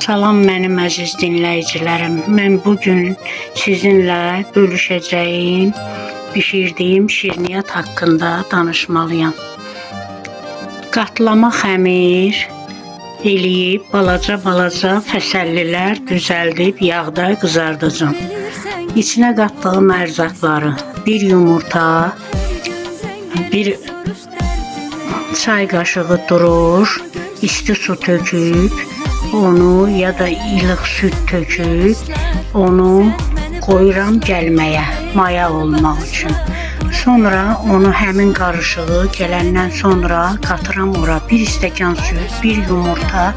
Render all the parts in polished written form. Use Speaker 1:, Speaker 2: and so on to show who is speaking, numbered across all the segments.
Speaker 1: Salam mənim əziz dinləyicilərim. Mən bugün sizinlə bölüşəcəyim, bişirdiyim şirniyyat haqqında danışmalıyam. Qatlama xəmir eləyib balaca fəsəllilər düzəldib yağda qızardacağam. İçinə qatdığım ərzaqları: bir yumurta, bir çay qaşığı duruş, isti su töküb, onu ya da ilıq süt töküb, onu qoyuram gəlməyə, maya olmaq üçün. Sonra onu həmin qarışığı gələndən sonra qatıram ora. Bir stəkan süt, bir yumurta,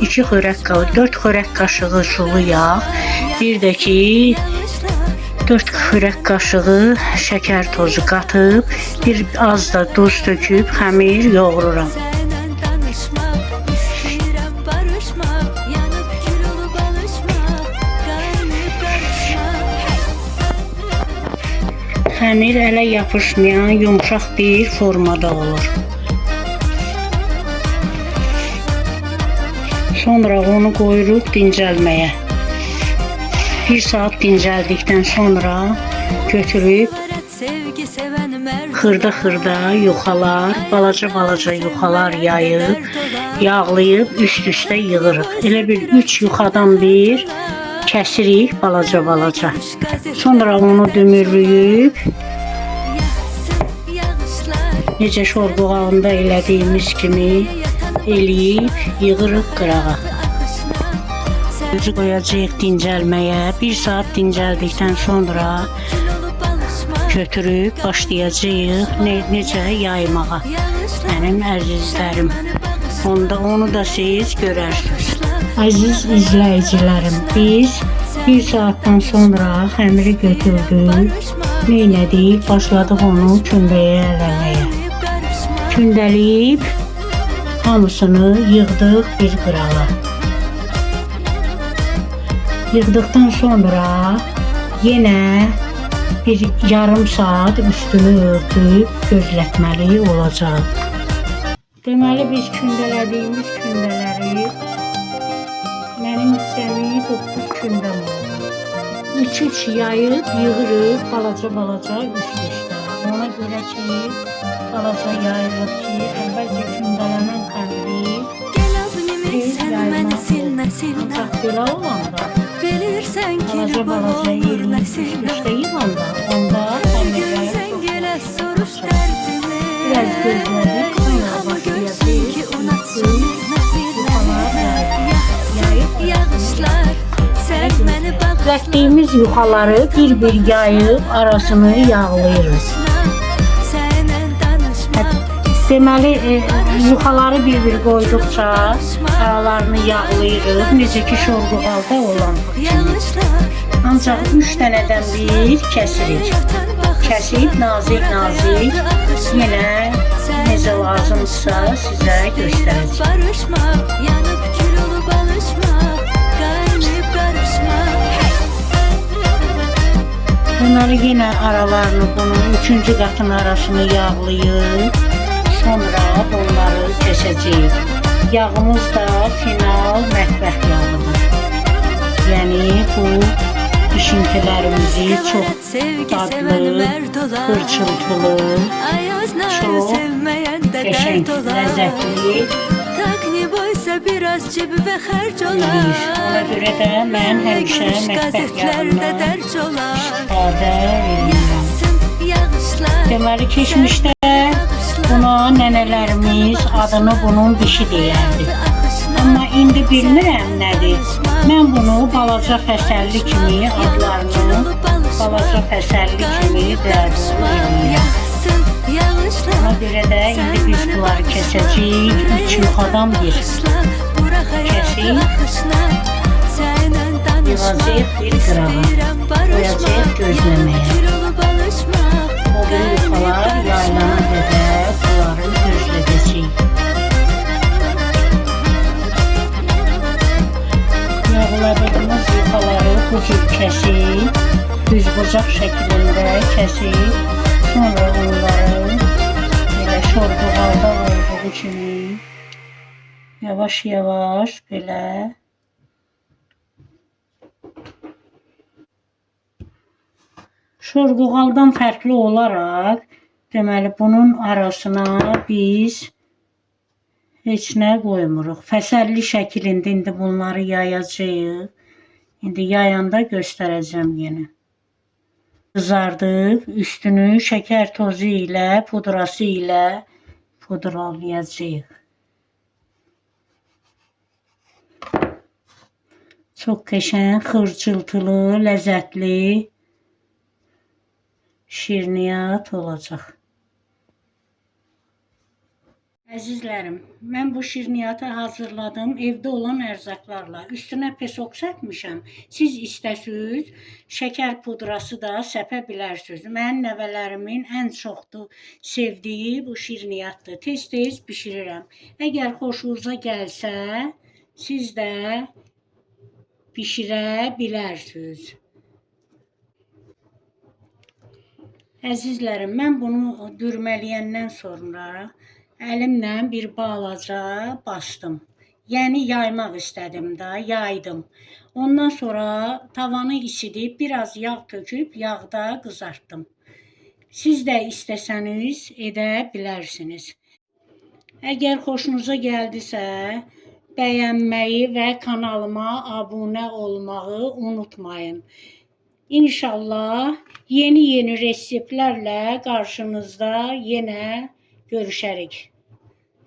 Speaker 1: 4 xörək qaşığı sulu yağ, bir də ki 4 xörək qaşığı şəkər tozu qatıb, bir az da duz töküb xəmir yoğururam. Xəmir ələ yapışmayan yumuşaq bir formada olur. Sonra onu qoyuruq dincəlməyə. 1 saat dincəldikdən sonra götürüb xırda yuxalar, balaca yuxalar yayıb, yağlayıb üst-üstə yığırıq. Elə bir 3 yuxadan bir kəsirik balaca. Sonra onu dümürlüyüb, necə şorboğalında elədiyimiz kimi eləyib yığırıq qırağa. Qoyacağıq dincəlməyə. 1 saat dincəldikdən sonra götürüb başlayacağıq necə yaymağa. Mənim əzizlərim, onu da siz görərsiniz. Əziz izləyicilərim, biz 1 saatdan sonra xəmiri götürdük, neynədik? Başladıq onu kündəyə ələməyə. Kündəliyib hamısını yığdıq bir qırağa. Yığdıqdan sonra yenə bir yarım saat üstünü örtüb gözlətməli olacaq. Deməli biz kündələdiyimiz kündələri mənim cəmi 9 kündəm oldu. 3 yayıb yığırıq balaca üst-üstə. Ona görə ki, balaca yayılıb ki, əvvəlcə kündələnən xəmiri bir yaymaq olur. Ancaq belə olanda, balaca yerini üst-üstə yığanda, onda xəmirlər çox biraz gözlədik, sonra başlayacaq. Düzəltdiyimiz yuxaları bir yayıb arasını yağlayırıq. Deməli, yuxaları bir qoyduqca aralarını yağlayırıq. Necə ki şorboğalda olan kimi. Ancaq 3 dənədən bir kəsirik. Kəsib nazik yenə necə lazımdırsa sizə göstərəcəm. Bunları yenə aralarını, bunun 3-cü qatın arasını yağlayıb, sonra bunları kəsəcəyik. Yağımız da final mətbəx yağıdır. Yəni bu bişintilərimizi çox dadlı, qırçıltılı, çox qəşəng, ləzzətli eləyir. Ona görə də mən həmişə mətbəx yağından istifadə edirəm. Deməli, keçmişdə buna nənələrimiz adını bunun dişi deyərdi. Amma indi bilmirəm nədir. Mən bunu balaca fəsəlli kimi adlarını qəbul edirəm. Ona görə də indi biz bunları kəsəcəyik. 3 yuxadan bir kəsib, yığacaq bir qırağa, qoyacaq gözləməyə. O bir yuxalar yaylana qədər bunları gözlədəcəyik. Yağladığımız yuxaları bu cür kəsib, düzbucaq şəklində kəsib, sonra onları belə şorboğalda olduğu kimi yavaş belə Şorğuğaldan fərqli olaraq, deməli bunun arasına biz heç nə qoymuruq. Fəsəlli şəklində indi bunları yayacağıq. İndi yayanda göstərəcəm yenə. Qızardıq, üstünü şəkər tozu ilə, pudrası ilə pudralayacağıq. Çox qəşəng, xırçıltılı, ləzzətli şirniyyat olacaq. Əzizlərim, mən bu şirniyyatı hazırladım evdə olan ərzaqlarla. Üstünə pesok səpmişəm. Siz istəsiniz, şəkər pudrası da səpə bilərsiniz. Mənim nəvələrimin ən çoxdur sevdiyi bu şirniyyatdır. Tez-tez bişirirəm. Əgər xoşunuza gəlsə, siz də bişirə bilərsiniz. Əzizlərim, mən bunu dürmələyəndən sonra əlimlə bir balaca bastım. Yəni yaymaq istədim də, yaydım. Ondan sonra tavanı isidib, biraz yağ töküb, yağda qızartdım. Siz də istəsəniz edə bilərsiniz. Əgər xoşunuza gəldisə, bəyənməyi və kanalıma abunə olmağı unutmayın. İnşallah yeni reseptlərlə qarşınızda yenə görüşərik.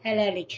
Speaker 1: Hələlik.